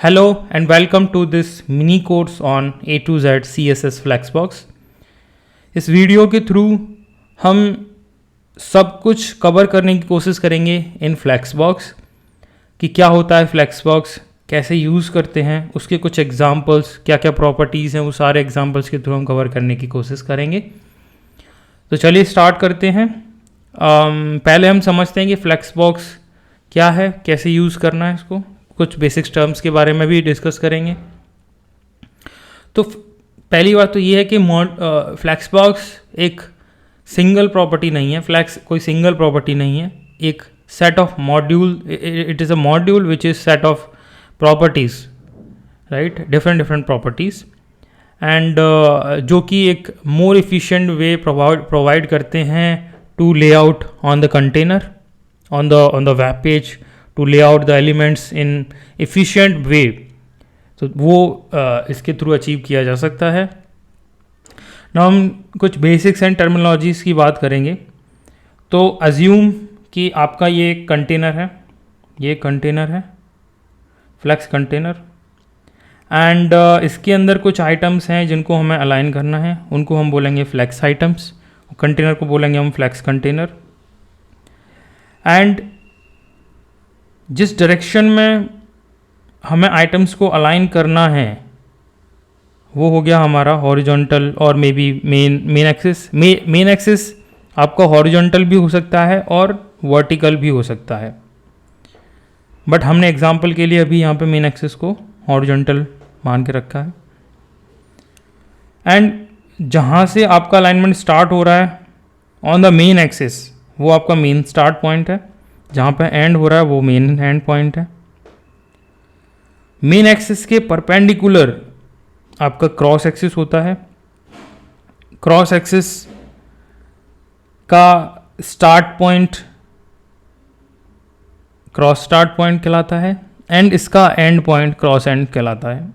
Hello and welcome to this mini course on A to Z CSS Flexbox। इस video के through हम सब कुछ कवर करने की कोशिश करेंगे इन फ्लैक्सबॉक्स कि क्या होता है फ्लैक्सबॉक्स, कैसे यूज़ करते हैं, उसके कुछ एग्जांपल्स, क्या क्या प्रॉपर्टीज़ हैं, वो सारे एग्जांपल्स के थ्रू हम कवर करने की कोशिश करेंगे। तो चलिए स्टार्ट करते हैं। पहले हम समझते हैं कि फ्लैक्सबॉक्स क्या है, कैसे यूज़ करना है इसको, कुछ बेसिक्स टर्म्स के बारे में भी डिस्कस करेंगे। तो पहली बात तो ये है कि फ्लैक्सबॉक्स एक सिंगल प्रॉपर्टी नहीं है, फ्लैक्स कोई सिंगल प्रॉपर्टी नहीं है, एक set of module, it is a module which is set of properties, right, different properties and जो कि एक मोर इफिशिएंट वे प्रोवाइड करते हैं टू ले out on the container on the web page, to lay out the elements in efficient way। तो वो इसके through achieve किया जा सकता है। ना हम कुछ बेसिक्स एंड टर्मिनोलॉजीज़ की बात करेंगे। तो अज्यूम कि आपका ये कंटेनर है, ये कंटेनर है, फ्लेक्स कंटेनर, एंड इसके अंदर कुछ आइटम्स हैं जिनको हमें अलाइन करना है, उनको हम बोलेंगे फ्लेक्स आइटम्स, कंटेनर को बोलेंगे हम फ्लेक्स कंटेनर। एंड जिस डायरेक्शन में हमें आइटम्स को अलाइन करना है वो हो गया हमारा हॉरिजॉन्टल और may be main axis. Main axis आपका हॉरिजॉन्टल भी हो सकता है और वर्टिकल भी हो सकता है, बट हमने एग्जांपल के लिए अभी यहाँ पे मेन एक्सिस को हॉरिजॉन्टल मान के रखा है। एंड जहाँ से आपका अलाइनमेंट स्टार्ट हो रहा है ऑन द मेन एक्सिस, वो आपका मेन स्टार्ट पॉइंट है, जहाँ पे एंड हो रहा है वो मेन एंड पॉइंट है। मेन एक्सिस के परपेंडिकुलर आपका क्रॉस एक्सिस होता है, क्रॉस एक्सिस का start point cross start point कहलाता है एंड इसका एंड पॉइंट क्रॉस एंड कहलाता है।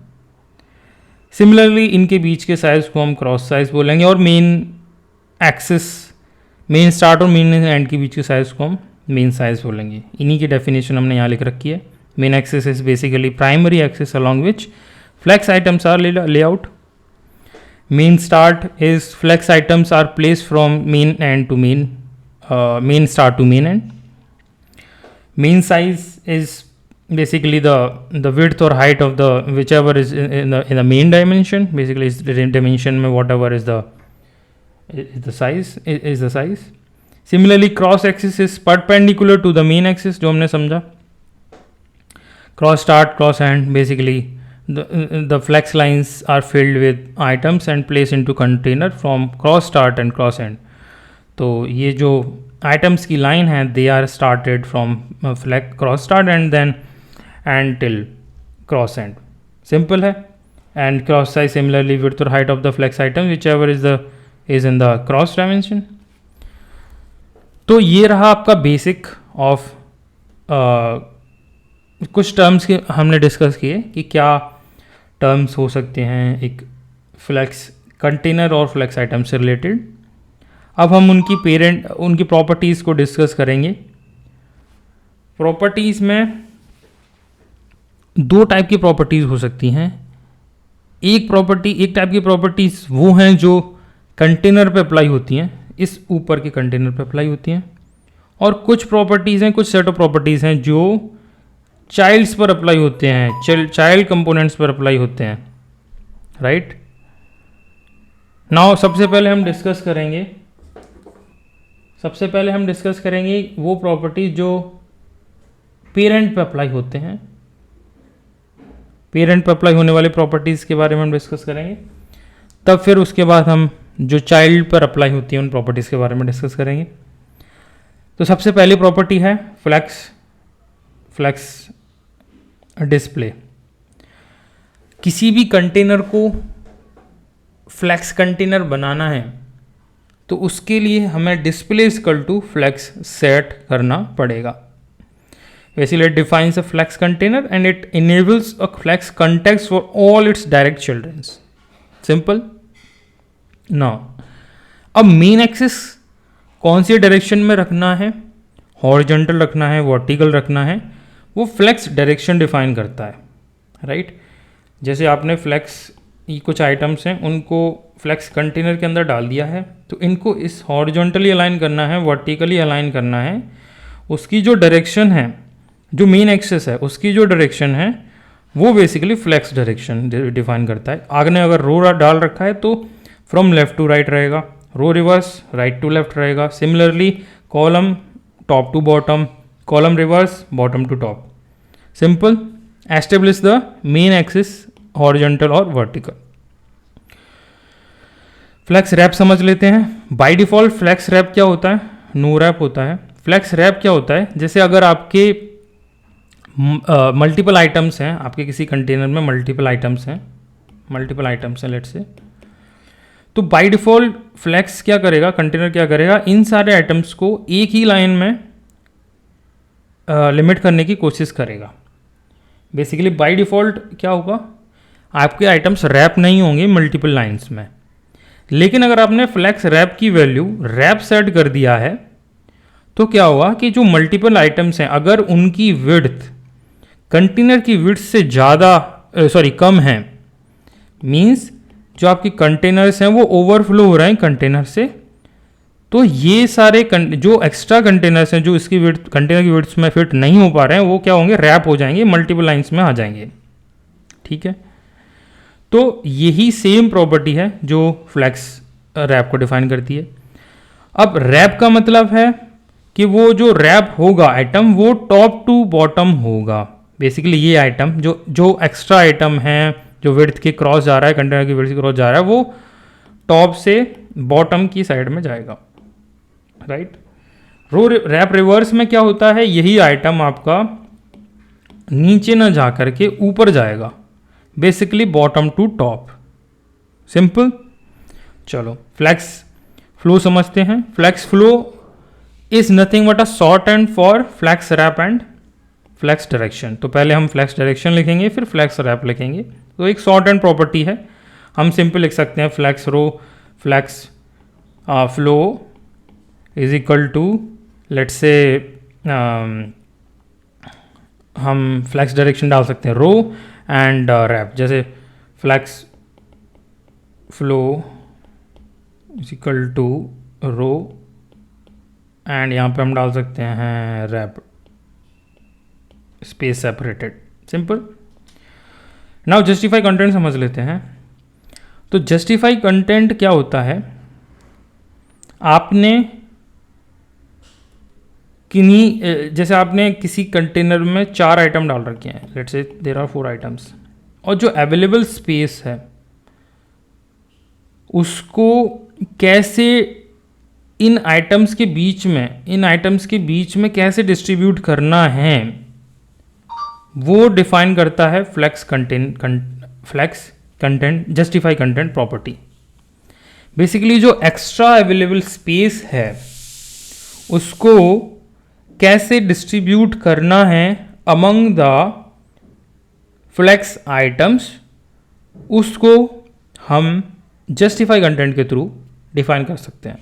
सिमिलरली इनके बीच के साइज को हम क्रॉस साइज बोलेंगे और मेन एक्सिस, मेन स्टार्ट और मेन एंड के बीच के साइज को हम मेन साइज बोलेंगे। इन्हीं की डेफिनेशन हमने यहाँ लिख रखी है। Main axis is basically primary axis along which flex items are lay out. Main start is flex items are place from main end to main, main start to main end. Main size is basically the width or height of the whichever is in the main dimension, basically is the dimension में whatever is the size। Similarly cross axis is perpendicular to the main axis, जो हमने समझा। Cross start, cross end, basically the flex lines are filled with items and placed into container from cross start and cross end। तो ये जो items की line है they are started from cross start and then and till cross end, simple है। and cross size similarly width or height of the flex item whichever is in the cross dimension। तो ये रहा आपका basic of कुछ terms के हमने discuss किए कि क्या टर्म्स हो सकते हैं एक फ्लेक्स कंटेनर और फ्लेक्स आइटम से रिलेटेड। अब हम उनकी प्रॉपर्टीज़ को डिस्कस करेंगे। प्रॉपर्टीज़ में दो टाइप की प्रॉपर्टीज़ हो सकती हैं। एक टाइप की प्रॉपर्टीज़ वो हैं जो कंटेनर पे अप्लाई होती हैं, इस ऊपर के कंटेनर पे अप्लाई होती हैं, और कुछ प्रॉपर्टीज़ हैं, कुछ सेट ऑफ प्रॉपर्टीज़ हैं जो चाइल्ड्स पर अप्लाई होते हैं, चाइल्ड कंपोनेंट्स पर अप्लाई होते हैं, राइट। नाउ सबसे पहले हम डिस्कस करेंगे वो प्रॉपर्टीज जो पेरेंट पे अप्लाई होते हैं। पेरेंट पे अप्लाई होने वाली प्रॉपर्टीज़ के बारे में हम डिस्कस करेंगे, तब फिर उसके बाद हम जो चाइल्ड पर अप्लाई होती है उन प्रॉपर्टीज़ के बारे में डिस्कस करेंगे। तो सबसे पहली प्रॉपर्टी है फ्लेक्स डिस्प्ले। किसी भी कंटेनर को फ्लेक्स कंटेनर बनाना है तो उसके लिए हमें display equal to flex set करना पड़ेगा। Basically it defines a flex container and it enables a flex context for all its direct children। Simple। Now अब मेन एक्सिस कौन सी डायरेक्शन में रखना है, हॉरिजॉन्टल रखना है, वर्टिकल रखना है, वो फ्लेक्स डायरेक्शन डिफाइन करता है। राइट। जैसे आपने फ्लेक्स कुछ आइटम्स हैं उनको फ्लेक्स कंटेनर के अंदर डाल दिया है, तो इनको इस हॉरिजॉन्टली अलाइन करना है, वर्टिकली अलाइन करना है। उसकी जो डायरेक्शन है, जो मेन एक्सेस है उसकी जो डायरेक्शन है वो बेसिकली फ्लेक्स डायरेक्शन डिफाइन करता है। आपने अगर रो डाल रखा है तो फ्रॉम लेफ्ट टू राइट रहेगा, row reverse right to left रहेगा। Similarly column top to bottom, column reverse bottom to top. Simple. Establish the main axis horizontal और वर्टिकल। फ्लेक्स रैप समझ लेते हैं। बाय डिफॉल्ट फ्लेक्स रैप क्या होता है? No rap होता है। फ्लेक्स रैप क्या होता है? जैसे अगर आपके मल्टीपल आइटम्स हैं, आपके किसी कंटेनर में मल्टीपल आइटम्स हैं लेट्स से, तो बाय डिफॉल्ट फ्लेक्स क्या करेगा, कंटेनर क्या करेगा, इन सारे आइटम्स को एक ही लाइन में लिमिट करने की कोशिश करेगा। बेसिकली बाय डिफॉल्ट क्या होगा, आपके आइटम्स रैप नहीं होंगे मल्टीपल लाइंस में। लेकिन अगर आपने फ्लेक्स रैप की वैल्यू रैप सेट कर दिया है तो क्या होगा कि जो मल्टीपल आइटम्स हैं अगर उनकी विड्थ कंटेनर की विड्थ से कम है, मींस जो आपकी कंटेनर्स हैं वो ओवरफ्लो हो रहे हैं कंटेनर से, तो ये सारे जो एक्स्ट्रा कंटेनर्स हैं जो इसकी विड्थ कंटेनर की विड्थ में फिट नहीं हो पा रहे हैं वो क्या होंगे, रैप हो जाएंगे, मल्टीपल लाइंस में आ जाएंगे। ठीक है, तो यही सेम प्रॉपर्टी है जो फ्लेक्स रैप को डिफाइन करती है। अब रैप का मतलब है कि वो जो रैप होगा आइटम वो टॉप टू बॉटम होगा। बेसिकली ये आइटम जो एक्स्ट्रा आइटम है जो विड्थ के क्रॉस जा रहा है, कंटेनर की विड्थ के क्रॉस जा रहा है, वो टॉप से बॉटम की साइड में जाएगा। राइट। रो रैप रिवर्स में क्या होता है, यही आइटम आपका नीचे ना जा करके ऊपर जाएगा, basically bottom to top. Simple. चलो फ्लेक्स फ्लो समझते हैं। Flex flow is nothing but a shorthand for flex wrap and flex direction. तो पहले हम फ्लेक्स डायरेक्शन लिखेंगे फिर फ्लेक्स रैप लिखेंगे। तो एक शॉर्ट हैंड प्रॉपर्टी है, हम सिंपल लिख सकते हैं flex row flex flow is equal to, let's say हम फ्लेक्स डायरेक्शन डाल सकते हैं रो एंड रैप। जैसे flex flow is equal to row and यहाँ पे हम डाल सकते हैं wrap space separated. Simple. Now justify content समझ लेते हैं। तो जस्टिफाई कंटेंट क्या होता है, आपने जैसे आपने किसी कंटेनर में 4 आइटम डाल रखे हैं, let's say there are 4 items, और जो अवेलेबल स्पेस है उसको कैसे इन आइटम्स के बीच में कैसे डिस्ट्रीब्यूट करना है वो डिफाइन करता है flex content justify content property. Basically जो एक्स्ट्रा अवेलेबल स्पेस है उसको कैसे डिस्ट्रीब्यूट करना है अमंग द फ्लेक्स आइटम्स, उसको हम जस्टिफाई कंटेंट के थ्रू डिफाइन कर सकते हैं।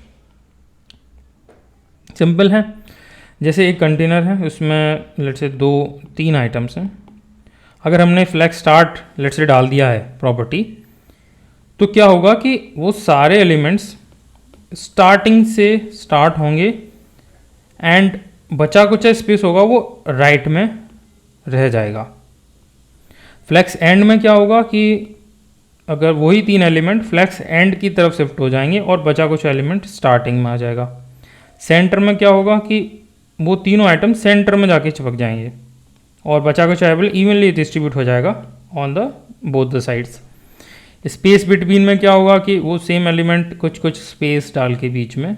सिंपल है। जैसे एक कंटेनर है उसमें लेट्स से 2-3 आइटम्स हैं, अगर हमने फ्लेक्स स्टार्ट लेट्स से डाल दिया है प्रॉपर्टी, तो क्या होगा कि वो सारे एलिमेंट्स स्टार्टिंग से स्टार्ट होंगे एंड बचा कुछ स्पेस होगा वो राइट में रह जाएगा। फ्लेक्स एंड में क्या होगा कि अगर वही 3 एलिमेंट फ्लेक्स एंड की तरफ शिफ्ट हो जाएंगे और बचा कुछ एलिमेंट स्टार्टिंग में आ जाएगा। सेंटर में क्या होगा कि वो तीनों आइटम सेंटर में जाके चिपक जाएंगे और बचा कुछ इवनली डिस्ट्रीब्यूट हो जाएगा on the both the sides. Space between में क्या होगा कि वो सेम एलिमेंट कुछ स्पेस डाल के बीच में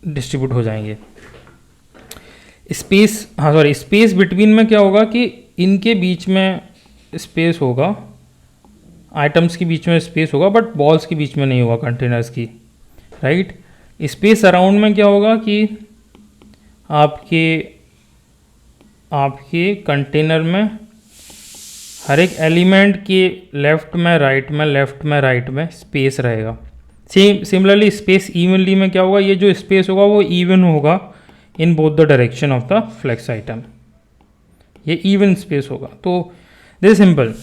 डिस्ट्रीब्यूट हो जाएंगे। स्पेस बिटवीन में क्या होगा कि इनके बीच में स्पेस होगा, आइटम्स के बीच में स्पेस होगा बट बॉल्स के बीच में नहीं होगा कंटेनर्स की। राइट। स्पेस अराउंड में क्या होगा कि आपके कंटेनर में हर एक एलिमेंट के लेफ्ट में राइट में स्पेस रहेगा। सिमिलरली स्पेस इवनली में क्या होगा, ये जो स्पेस होगा वो इवन होगा in both the direction of the flex item. ये इवन स्पेस होगा। तो this is simple,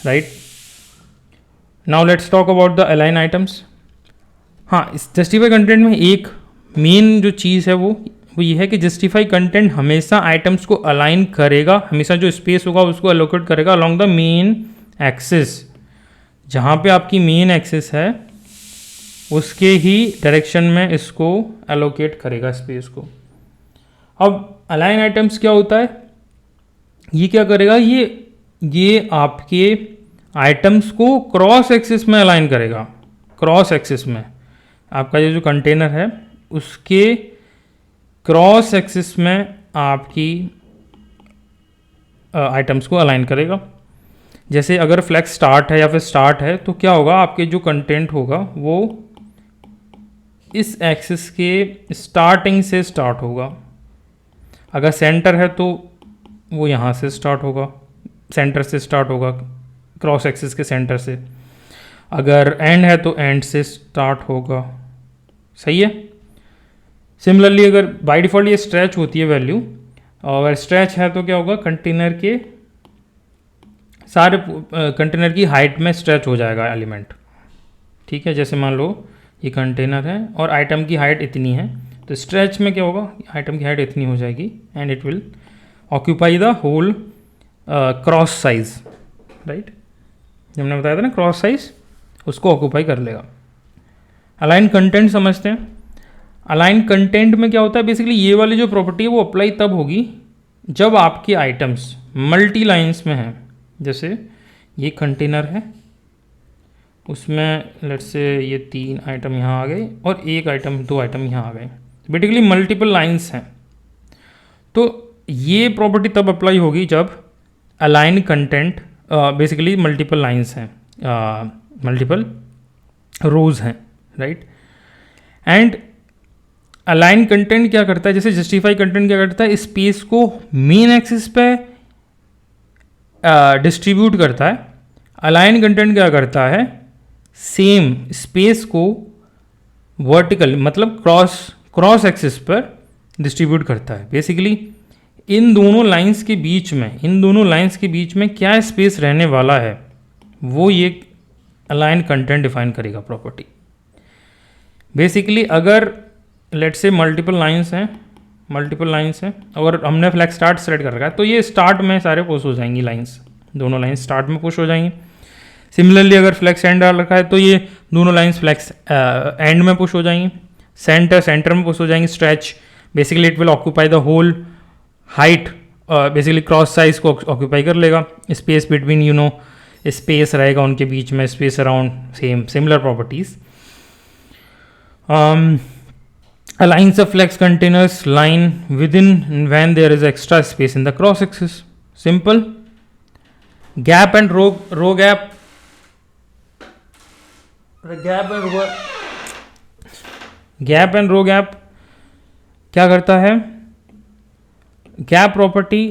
right. Now let's talk about the align items. हाँ, इस जस्टिफाई कंटेंट में एक मेन जो चीज़ है वो ये है कि जस्टिफाई कंटेंट हमेशा आइटम्स को अलाइन करेगा, हमेशा जो स्पेस होगा उसको एलोकेट करेगा अलोंग द मेन एक्सिस। जहाँ पे आपकी मेन एक्सिस है उसके ही डायरेक्शन में इसको एलोकेट करेगा स्पेस को। अब अलाइन आइटम्स क्या होता है, ये क्या करेगा, ये आपके आइटम्स को क्रॉस एक्सिस में अलाइन करेगा। क्रॉस एक्सिस में आपका ये जो कंटेनर है उसके क्रॉस एक्सिस में आपकी आइटम्स को अलाइन करेगा। जैसे अगर फ्लेक्स स्टार्ट है या फिर स्टार्ट है तो क्या होगा, आपके जो कंटेंट होगा वो इस एक्सिस के स्टार्टिंग से स्टार्ट होगा। अगर सेंटर है तो वो यहाँ से स्टार्ट होगा, सेंटर से स्टार्ट होगा, क्रॉस एक्सिस के सेंटर से। अगर एंड है तो एंड से स्टार्ट होगा, सही है। सिमिलरली अगर बाय डिफ़ॉल्ट ये स्ट्रेच होती है वैल्यू, और अगर स्ट्रेच है तो क्या होगा, कंटेनर के सारे कंटेनर की हाइट में स्ट्रेच हो जाएगा एलिमेंट, ठीक है। जैसे मान लो ये कंटेनर है और आइटम की हाइट इतनी है, तो स्ट्रेच में क्या होगा, आइटम की हाइट इतनी हो जाएगी and it will occupy the whole cross size, right. जब हमने बताया था ना क्रॉस साइज, उसको ऑक्यूपाई कर लेगा। अलाइन कंटेंट समझते हैं। अलाइन कंटेंट में क्या होता है, बेसिकली ये वाली जो प्रॉपर्टी है वो अप्लाई तब होगी जब आपके आइटम्स मल्टी लाइन्स में हैं। जैसे ये कंटेनर है, उसमें लेट्स से ये 3 आइटम यहाँ आ गए और 1 आइटम 2 आइटम यहाँ आ गए, बेसिकली मल्टीपल लाइन्स हैं। तो ये प्रॉपर्टी तब अप्लाई होगी जब align content basically multiple lines हैं, मल्टीपल रोज हैं, राइट। एंड अलाइन कंटेंट क्या करता है, जैसे जस्टिफाई कंटेंट क्या करता है, स्पेस को मेन एक्सिस पे डिस्ट्रीब्यूट करता है। अलाइन कंटेंट क्या करता है, सेम स्पेस को वर्टिकल मतलब क्रॉस एक्सिस पर डिस्ट्रीब्यूट करता है। बेसिकली इन दोनों लाइंस के बीच में क्या स्पेस रहने वाला है वो ये अलाइन कंटेंट डिफाइन करेगा प्रॉपर्टी। बेसिकली अगर लेट्स से मल्टीपल लाइंस हैं और हमने फ्लैग स्टार्ट सेलेक्ट कर रखा है, तो ये स्टार्ट में सारे पुश हो जाएंगी लाइंस, दोनों लाइंस स्टार्ट में पुश हो जाएंगी। सिमिलरली अगर फ्लैक्स एंड डाल रखा है तो ये दोनों लाइंस फ्लैक्स एंड में पुश हो जाएंगी, सेंटर में पुश हो जाएंगी। Stretch basically it will occupy the whole height, basically cross size को ऑक्यूपाई कर लेगा। स्पेस बिटवीन स्पेस रहेगा उनके बीच में, space around same similar properties. Aligns the flex containers line within when there is extra space in the cross axis. Simple. Gap and row gap. Gap and row gap क्या करता है, gap property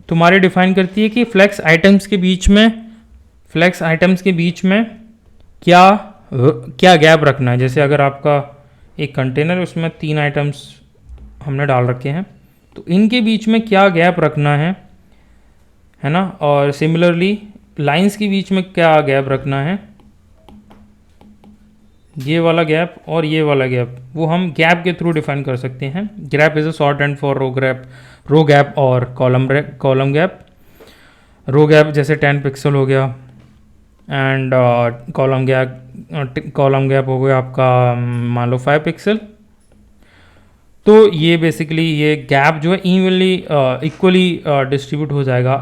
तुम्हारी define करती है कि flex items के बीच में क्या गैप रखना है। जैसे अगर आपका एक कंटेनर है उसमें 3 आइटम्स हमने डाल रखे हैं, तो इनके बीच में क्या गैप रखना है ना। और सिमिलरली लाइंस के बीच में क्या गैप रखना है, ये वाला गैप और ये वाला गैप, वो हम गैप के थ्रू डिफाइन कर सकते हैं। Gap is a shorthand for row gap और कॉलम गैप। रो गैप जैसे 10 पिक्सल हो गया एंड कॉलम गैप हो गया आपका मान लो 5 पिक्सल। तो ये बेसिकली ये गैप जो है इक्वली डिस्ट्रीब्यूट हो जाएगा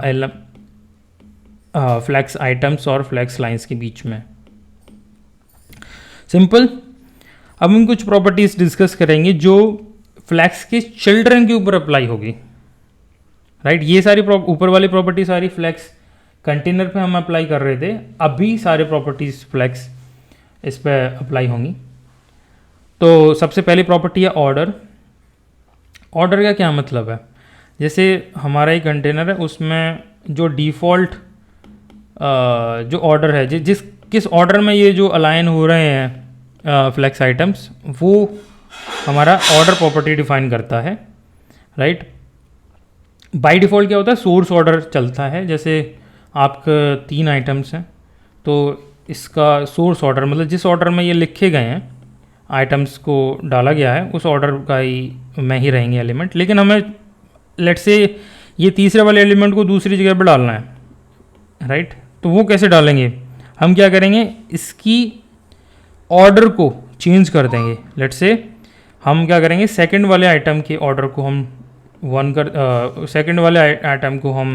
फ्लैक्स आइटम्स और फ्लैक्स लाइंस के बीच में। सिंपल। अब हम कुछ प्रॉपर्टीज डिस्कस करेंगे जो फ्लैक्स के चिल्ड्रन के ऊपर अप्लाई होगी, राइट। ये सारी ऊपर वाली प्रॉपर्टी सारी फ्लैक्स कंटेनर पे हम अप्लाई कर रहे थे, अभी सारे प्रॉपर्टीज फ्लैक्स इस पर अप्लाई होंगी। तो सबसे पहली प्रॉपर्टी है ऑर्डर। ऑर्डर का क्या मतलब है, जैसे हमारा एक कंटेनर है उसमें जो डिफ़ॉल्ट जो ऑर्डर है, किस ऑर्डर में ये जो अलाइन हो रहे हैं फ्लैक्स आइटम्स, वो हमारा ऑर्डर प्रॉपर्टी डिफाइन करता है, राइट। बाय डिफ़ॉल्ट क्या होता है, सोर्स ऑर्डर चलता है। जैसे आपका 3 आइटम्स हैं तो इसका सोर्स ऑर्डर मतलब जिस ऑर्डर में ये लिखे गए हैं आइटम्स को डाला गया है उस ऑर्डर का ही में ही रहेंगे एलिमेंट। लेकिन हमें लेट्स से ये तीसरे वाले एलिमेंट को दूसरी जगह पर डालना है, राइट। तो वो कैसे डालेंगे, हम क्या करेंगे, इसकी ऑर्डर को चेंज कर देंगे। लेट्स से हम क्या करेंगे, सेकंड वाले आइटम के ऑर्डर को हम सेकंड वाले आइटम को हम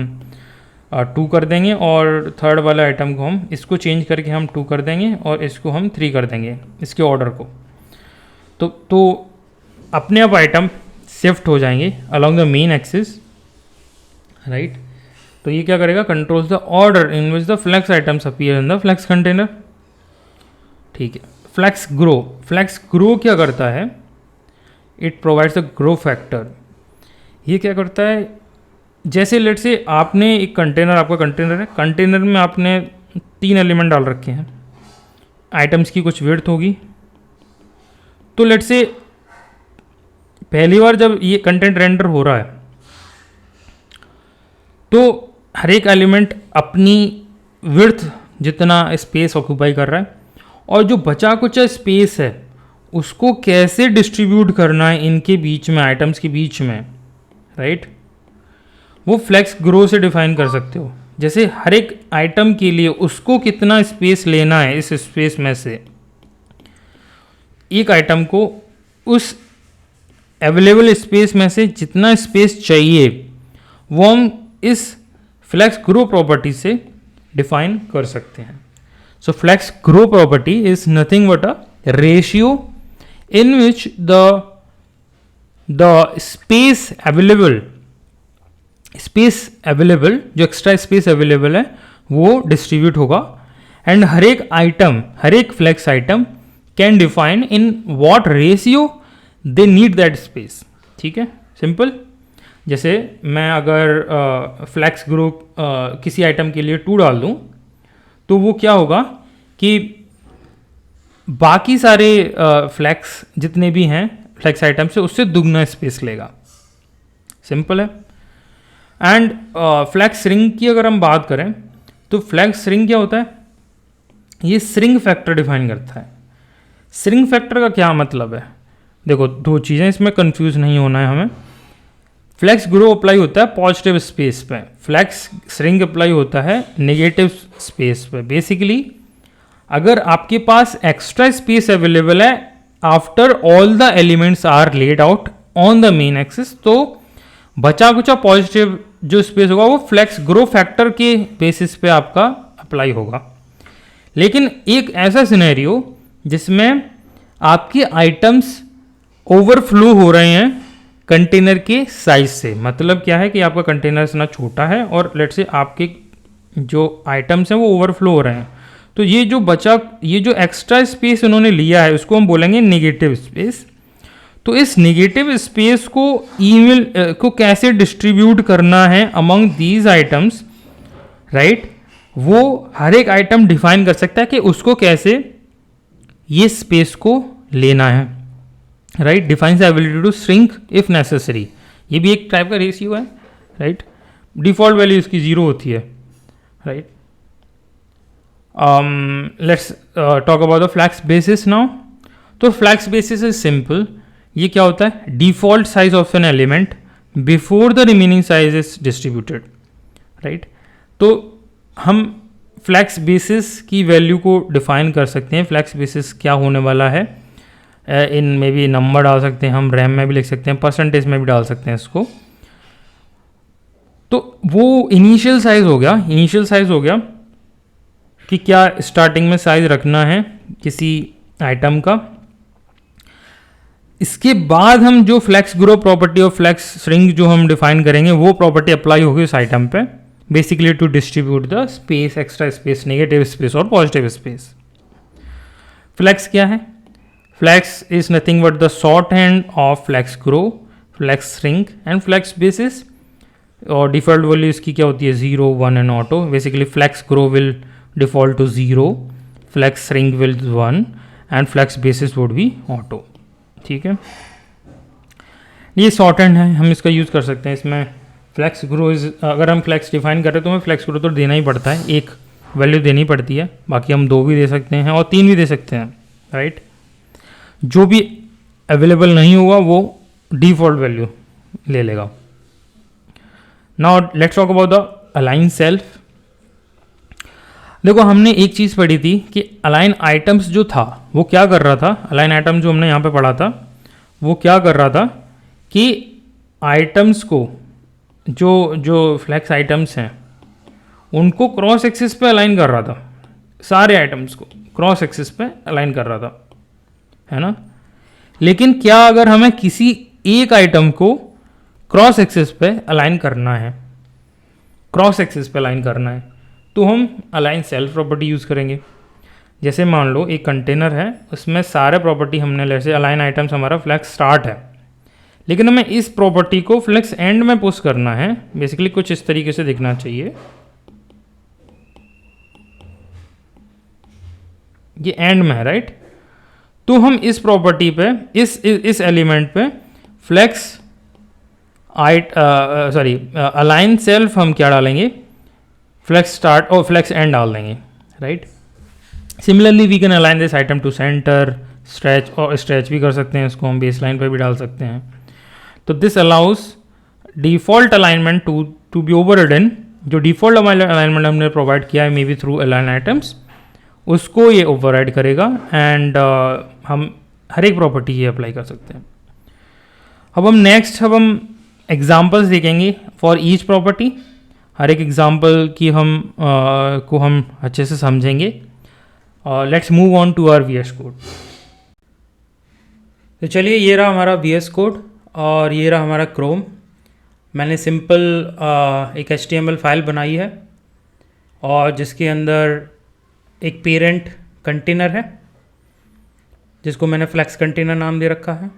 2 कर देंगे और थर्ड वाले आइटम को हम इसको चेंज करके हम 2 कर देंगे और इसको हम 3 कर देंगे इसके ऑर्डर को। तो अपने आप आइटम शिफ्ट हो जाएंगे along the main axis, right. तो ये क्या करेगा, controls the order in which the flex items appear in the flex container. ठीक है, फ्लेक्स ग्रो क्या करता है, it provides the grow factor. ये क्या करता है, जैसे लेट से आपने एक कंटेनर, आपका कंटेनर है, कंटेनर में आपने 3 एलिमेंट डाल रखे हैं, आइटम्स की कुछ विड्थ होगी। तो लेट से पहली बार जब ये कंटेंट रेंडर हो रहा है तो हर एक एलिमेंट अपनी विड्थ जितना स्पेस ऑक्यूपाई कर रहा है और जो बचा कुचा स्पेस है उसको कैसे डिस्ट्रीब्यूट करना है इनके बीच में, आइटम्स के बीच में, राइट। वो फ्लेक्स ग्रो से डिफाइन कर सकते हो। जैसे हर एक आइटम के लिए उसको कितना स्पेस लेना है, इस स्पेस में से एक आइटम को उस अवेलेबल स्पेस में से जितना स्पेस चाहिए वो हम इस फ्लेक्स ग्रो प्रॉपर्टी से डिफाइन कर सकते हैं। So flex grow property is nothing but a ratio in which the space available जो एक्स्ट्रा स्पेस अवेलेबल है वो डिस्ट्रीब्यूट होगा एंड हर एक flex item can define in what ratio they need that space. ठीक है, सिंपल। जैसे मैं अगर फ्लेक्स ग्रो किसी आइटम के लिए 2 डाल दूं तो वो क्या होगा कि बाकी सारे फ्लेक्स जितने भी हैं फ्लेक्स आइटम से उससे दुगना स्पेस लेगा। सिंपल है। एंड फ्लेक्स रिंग की अगर हम बात करें तो फ्लेक्स रिंग क्या होता है, ये श्रिंक फैक्टर डिफाइन करता है। श्रिंक फैक्टर का क्या मतलब है, देखो 2 चीज़ें, इसमें कंफ्यूज नहीं होना है हमें। फ्लेक्स ग्रो अप्लाई होता है पॉजिटिव स्पेस पे, फ्लेक्स श्रिंक अप्लाई होता है नेगेटिव स्पेस पे। बेसिकली अगर आपके पास एक्स्ट्रा स्पेस अवेलेबल है after all the elements are laid out on the main axis, तो बचा कुचा पॉजिटिव जो स्पेस होगा वो फ्लेक्स ग्रो फैक्टर के बेसिस पे आपका अप्लाई होगा। लेकिन एक ऐसा सिनेरियो जिसमें आपके आइटम्स ओवरफ्लो हो रहे हैं कंटेनर के साइज से, मतलब क्या है कि आपका कंटेनर इतना छोटा है और लेट से आपके जो आइटम्स हैं वो ओवरफ्लो हो रहे हैं, तो ये जो एक्स्ट्रा स्पेस उन्होंने लिया है उसको हम बोलेंगे नेगेटिव स्पेस। तो इस नेगेटिव स्पेस को ईमेल को कैसे डिस्ट्रीब्यूट करना है अमंग दीज आइटम्स, राइट, वो हर एक आइटम डिफाइन कर सकता है कि उसको कैसे ये स्पेस को लेना है, right. Defines the ability to shrink if necessary, ये भी एक टाइप का रेशियो है, राइट। डिफॉल्ट वैल्यू इसकी 0 होती है, right. Let's talk about the flex basis now. तो फ्लेक्स बेसिस इज सिंपल। ये क्या होता है, default size of an element before the remaining size is distributed, right. तो हम फ्लेक्स बेसिस की वैल्यू को डिफाइन कर सकते हैं। फ्लेक्स बेसिस क्या होने वाला है, इन में भी नंबर डाल सकते हैं, हम रैम में भी लिख सकते हैं, परसेंटेज में भी डाल सकते हैं इसको। तो वो इनिशियल साइज हो गया कि क्या स्टार्टिंग में साइज रखना है किसी आइटम का। इसके बाद हम जो फ्लेक्स ग्रो प्रॉपर्टी और फ्लेक्स श्रिंक जो हम डिफाइन करेंगे वो प्रॉपर्टी अप्लाई होगी उस आइटम पे, basically to distribute the space, extra space, negative space और पॉजिटिव स्पेस। फ्लेक्स क्या है, flex is nothing but the shorthand of flex grow, flex shrink and flex basis. और default value इसकी क्या होती है, 0, 1 and auto. Basically flex grow will default to 0, flex shrink will 1 and flex basis would be auto। ठीक है, ये short hand है, हम इसका यूज़ कर सकते हैं। इसमें फ्लेक्स ग्रो इज, अगर हम फ्लेक्स डिफाइन करें तो हमें फ्लेक्स ग्रो तो देना ही पड़ता है, एक वैल्यू देनी पड़ती है, बाकी हम 2 भी दे सकते हैं और 3 भी दे सकते हैं, राइट। जो भी अवेलेबल नहीं होगा वो डिफॉल्ट वैल्यू ले लेगा। Now let's talk about the align self. देखो हमने एक चीज़ पढ़ी थी कि अलाइन आइटम्स जो था वो क्या कर रहा था, अलाइन आइटम जो हमने यहाँ पे पढ़ा था वो क्या कर रहा था कि आइटम्स को जो फ्लेक्स आइटम्स हैं उनको क्रॉस एक्सिस पे अलाइन कर रहा था, सारे आइटम्स को क्रॉस एक्सिस पे अलाइन कर रहा था, है ना। लेकिन क्या अगर हमें किसी एक आइटम को क्रॉस एक्सिस पे अलाइन करना है, क्रॉस एक्सिस पे अलाइन करना है, तो हम अलाइन सेल्फ प्रॉपर्टी यूज़ करेंगे। जैसे मान लो एक कंटेनर है, उसमें सारे प्रॉपर्टी हमने, जैसे अलाइन आइटम्स हमारा फ्लेक्स स्टार्ट है, लेकिन हमें इस प्रॉपर्टी को फ्लेक्स एंड में पुश करना है। बेसिकली कुछ इस तरीके से दिखना चाहिए, ये एंड में है, राइट। तो हम इस प्रॉपर्टी पे, इस एलिमेंट पे फ्लेक्स अलाइन सेल्फ हम क्या डालेंगे, फ्लेक्स स्टार्ट और फ्लेक्स एंड डाल देंगे, right. Similarly we can align this item to center, stretch, और स्ट्रेच भी कर सकते हैं इसको हम, बेस लाइन पर भी डाल सकते हैं। तो this allows default alignment to be overridden. जो डिफॉल्ट अलाइनमेंट हमने प्रोवाइड किया है may be through align items, उसको ये ओवरराइड करेगा एंड हम हर एक प्रॉपर्टी ये अप्लाई कर सकते हैं। अब हम एग्जाम्पल्स देखेंगे फॉर ईच प्रॉपर्टी। हर एक एग्जाम्पल की को हम अच्छे से समझेंगे। Let's move on to our VS code. तो चलिए, ये रहा हमारा VS कोड और ये रहा हमारा क्रोम। मैंने सिंपल एक HTML फाइल बनाई है और जिसके अंदर एक पेरेंट कंटेनर है जिसको मैंने फ्लेक्स कंटेनर नाम दे रखा है,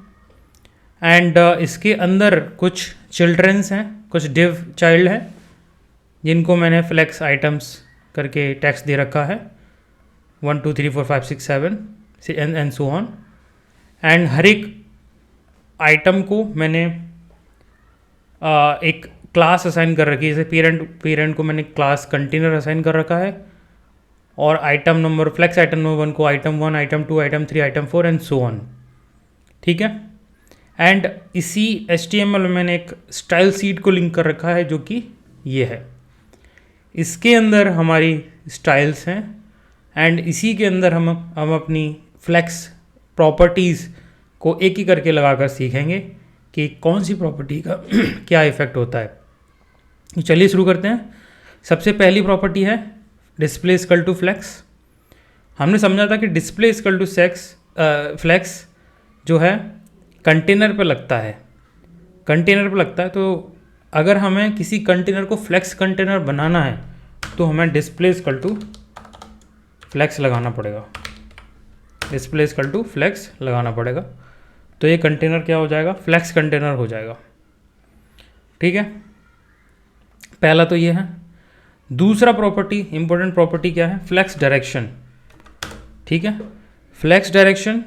एंड इसके अंदर कुछ चिल्ड्रंस हैं, कुछ डिव चाइल्ड हैं जिनको मैंने फ्लेक्स आइटम्स करके टेक्स्ट दे रखा है, 1 2 3 4 5 6 7 एंड सो ऑन। एंड हर एक आइटम को मैंने एक क्लास असाइन कर रखी है। जैसे पेरेंट को मैंने क्लास कंटेनर असाइन कर रखा है, और item number, flex item number 1 को item 1, item 2, item 3, item 4 and so on, ठीक है। एंड इसी HTML में मैंने एक स्टाइल सीट को लिंक कर रखा है जो कि ये है। इसके अंदर हमारी स्टाइल्स हैं एंड इसी के अंदर हम अपनी फ्लेक्स प्रॉपर्टीज़ को एक ही करके लगाकर सीखेंगे कि कौन सी प्रॉपर्टी का क्या इफ़ेक्ट होता है। तो चलिए शुरू करते हैं। सबसे पहली प्रॉपर्टी है डिस्प्ले इक्वल टू फ्लेक्स। हमने समझा था कि डिस्प्ले इक्वल टू फ्लेक्स जो है कंटेनर पे लगता है, तो अगर हमें किसी कंटेनर को फ्लेक्स कंटेनर बनाना है तो हमें डिस्प्ले इक्वल टू फ्लेक्स लगाना पड़ेगा, डिस्प्ले इक्वल टू फ्लेक्स लगाना पड़ेगा। तो ये कंटेनर क्या हो जाएगा, फ्लेक्स कंटेनर हो जाएगा, ठीक है। पहला तो ये है। दूसरा प्रॉपर्टी, इंपॉर्टेंट प्रॉपर्टी क्या है, फ्लेक्स डायरेक्शन, ठीक है। फ्लेक्स डायरेक्शन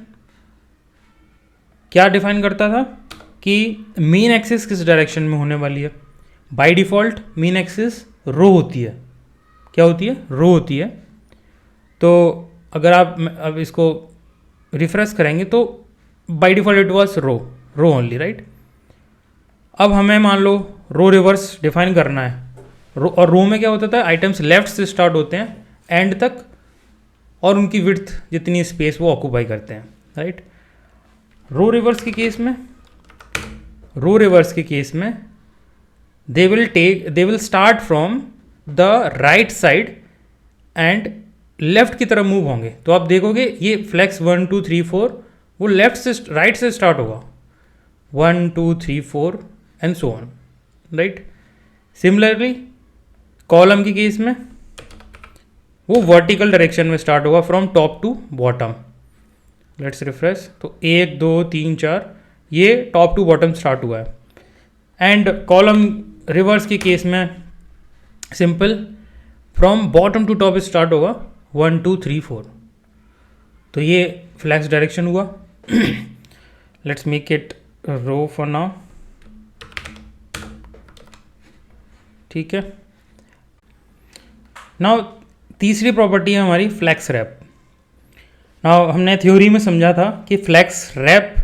क्या डिफाइन करता था कि मेन एक्सिस किस डायरेक्शन में होने वाली है। बाय डिफ़ॉल्ट मेन एक्सिस रो होती है, क्या होती है, रो होती है। तो अगर आप अब इसको रिफ्रेश करेंगे तो by default it was row only, right. अब हमें मान लो रो रिवर्स डिफाइन करना है। और रो में क्या होता था, आइटम्स लेफ्ट से स्टार्ट होते हैं एंड तक और उनकी विड्थ जितनी स्पेस वो ऑक्यूपाई करते हैं, राइट। रो रिवर्स के केस में they will start from the right side and left की तरफ मूव होंगे। तो आप देखोगे ये फ्लेक्स 1 2 3 4 वो लेफ्ट से राइट से स्टार्ट होगा, 1 2 3 4 and so on, right. Similarly column के केस में वो वर्टिकल डायरेक्शन में स्टार्ट होगा from top to bottom. Let's refresh. तो 1 2 3 4 ये टॉप टू बॉटम स्टार्ट हुआ है। एंड कॉलम रिवर्स के केस में simple from bottom to top start होगा, 1 2 3 4। तो ये फ्लेक्स डायरेक्शन हुआ। Let's make it row for now. ठीक है। नाउ तीसरी प्रॉपर्टी है हमारी फ्लैक्स रैप। नाउ हमने थ्योरी में समझा था कि फ्लैक्स रैप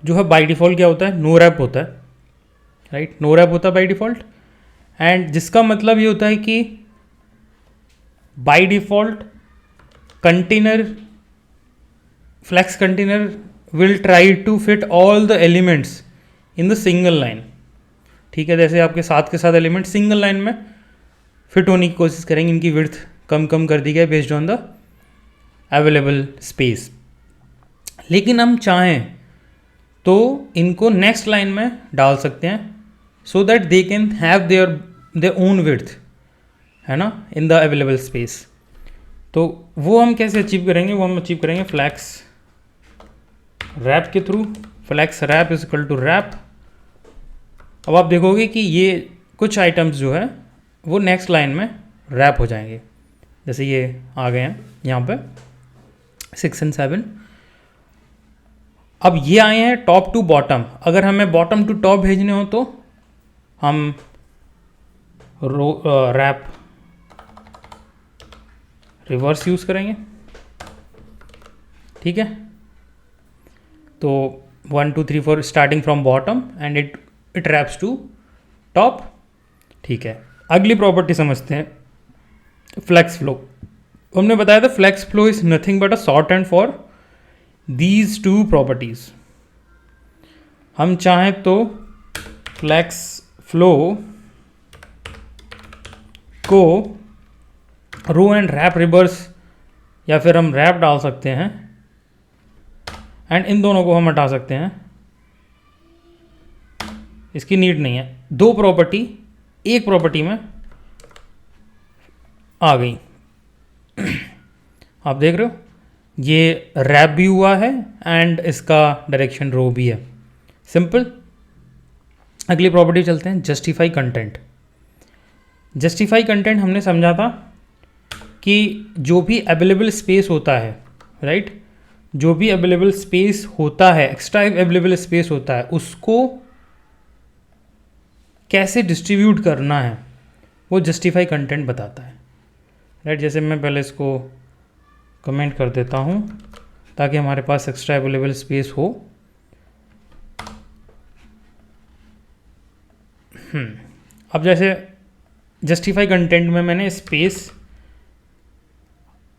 जो है बाय डिफ़ॉल्ट क्या होता है, नो रैप होता है, राइट, नो रैप होता है बाय डिफ़ॉल्ट। एंड जिसका मतलब ये होता है कि by default container, flex container will try to fit all the elements in the single line. ठीक है, जैसे आपके साथ के साथ एलिमेंट सिंगल लाइन में फिट होने की कोशिश करेंगे, इनकी विड्थ कम कम कर दी गई based on the available space. लेकिन हम चाहें तो इनको नेक्स्ट लाइन में डाल सकते हैं so that they can have their own width, है ना, इन द अवेलेबल स्पेस। तो वो हम कैसे अचीव करेंगे, वो हम अचीव करेंगे फ्लैक्स रैप के थ्रू। Flex wrap is equal to wrap. अब आप देखोगे कि ये कुछ आइटम्स जो है वो नेक्स्ट लाइन में रैप हो जाएंगे, जैसे ये आ गए हैं यहाँ पे 6 और 7। अब ये आए हैं टॉप टू बॉटम। अगर हमें बॉटम टू टॉप भेजने हो तो हम रैप रिवर्स यूज़ करेंगे। ठीक है, तो 1 2 3 4 starting from bottom and it wraps to top. ठीक है, अगली प्रॉपर्टी समझते हैं फ्लैक्स फ्लो। हमने बताया था flex flow is nothing but a shorthand for these two properties. हम चाहें तो फ्लैक्स फ्लो को रो एंड रैप रिवर्स या फिर हम रैप डाल सकते हैं एंड इन दोनों को हम हटा सकते हैं, इसकी नीड नहीं है। दो प्रॉपर्टी एक प्रॉपर्टी में आ गई। आप देख रहे हो ये रैप भी हुआ है एंड इसका डायरेक्शन रो भी है। सिंपल। अगली प्रॉपर्टी चलते हैं, जस्टिफाई कंटेंट। जस्टिफाई कंटेंट हमने समझा था कि जो भी अवेलेबल स्पेस होता है, राइट, जो भी अवेलेबल स्पेस होता है, एक्स्ट्रा अवेलेबल स्पेस होता है, उसको कैसे डिस्ट्रीब्यूट करना है वो जस्टिफाई कंटेंट बताता है, राइट। जैसे मैं पहले इसको कमेंट कर देता हूँ ताकि हमारे पास एक्स्ट्रा अवेलेबल स्पेस हो। अब जैसे जस्टिफाई कंटेंट में मैंने स्पेस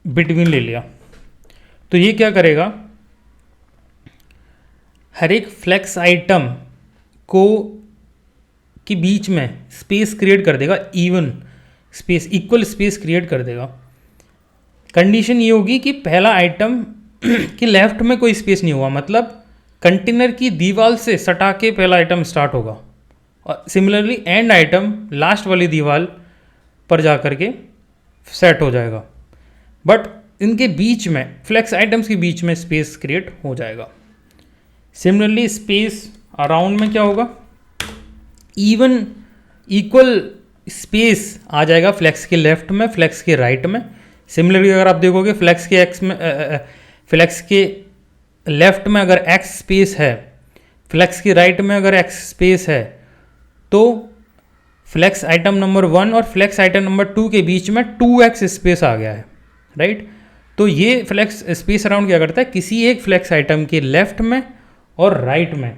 बिटवीन ले लिया, तो ये क्या करेगा, हर एक फ्लेक्स आइटम को के बीच में स्पेस क्रिएट कर देगा, even space, equal space create कर देगा। कंडीशन ये होगी कि पहला आइटम के लेफ्ट में कोई स्पेस नहीं हुआ, मतलब कंटेनर की दीवार से सटा के पहला आइटम स्टार्ट होगा, और सिमिलरली एंड आइटम लास्ट वाली दीवार पर जा कर के सेट हो जाएगा, बट इनके बीच में फ्लेक्स आइटम्स के बीच में स्पेस क्रिएट हो जाएगा। सिमिलरली स्पेस अराउंड में क्या होगा, इवन इक्वल स्पेस आ जाएगा फ्लेक्स के लेफ्ट में, फ्लेक्स के राइट में। सिमिलरली अगर आप देखोगे फ्लेक्स के एक्स में, फ्लेक्स के लेफ्ट में अगर एक्स स्पेस है, फ्लेक्स के राइट में अगर एक्स स्पेस है, तो फ्लेक्स आइटम नंबर 1 और फ्लेक्स आइटम नंबर 2 के बीच में 2x स्पेस आ गया है, राइट। तो ये फ्लेक्स स्पेस अराउंड क्या करता है, किसी एक फ्लेक्स आइटम के लेफ्ट में और राइट में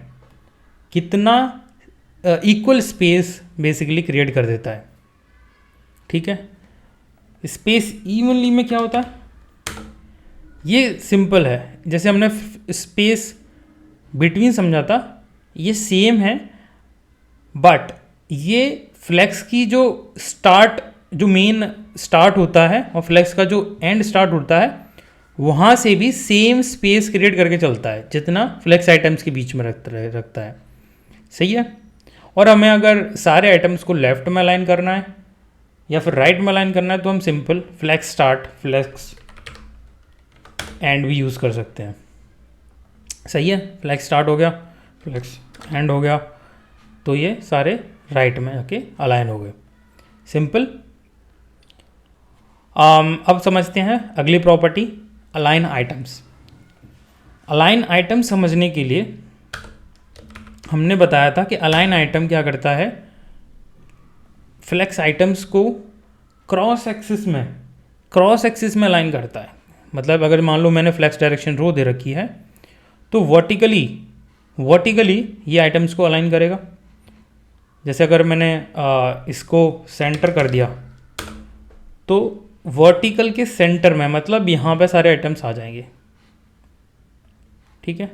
कितना इक्वल स्पेस बेसिकली क्रिएट कर देता है। ठीक है, स्पेस इवनली में क्या होता है, ये सिंपल है। जैसे हमने स्पेस बिटवीन समझा था, ये सेम है, बट ये फ्लेक्स की जो स्टार्ट, जो मेन स्टार्ट होता है और फ्लेक्स का जो एंड स्टार्ट होता है, वहाँ से भी सेम स्पेस क्रिएट करके चलता है जितना फ्लेक्स आइटम्स के बीच में रखता है। सही है। और हमें अगर सारे आइटम्स को लेफ्ट में अलाइन करना है या फिर राइट में अलाइन करना है, तो हम simple flex start flex end भी यूज़ कर सकते हैं। सही है, फ्लेक्स स्टार्ट हो गया, फ्लेक्स एंड हो गया, तो ये सारे राइट में आके अलाइन हो गए। सिंपल। अब समझते हैं अगली property, align items. Align item समझने के लिए हमने बताया था कि अलाइन आइटम क्या करता है, फ्लेक्स आइटम्स को क्रॉस एक्सिस में अलाइन करता है। मतलब अगर मान लो मैंने फ्लेक्स डायरेक्शन रो दे रखी है तो वर्टिकली ये आइटम्स को अलाइन करेगा। जैसे अगर मैंने इसको सेंटर कर दिया तो वर्टिकल के सेंटर में, मतलब यहाँ पे सारे आइटम्स आ जाएंगे, ठीक है।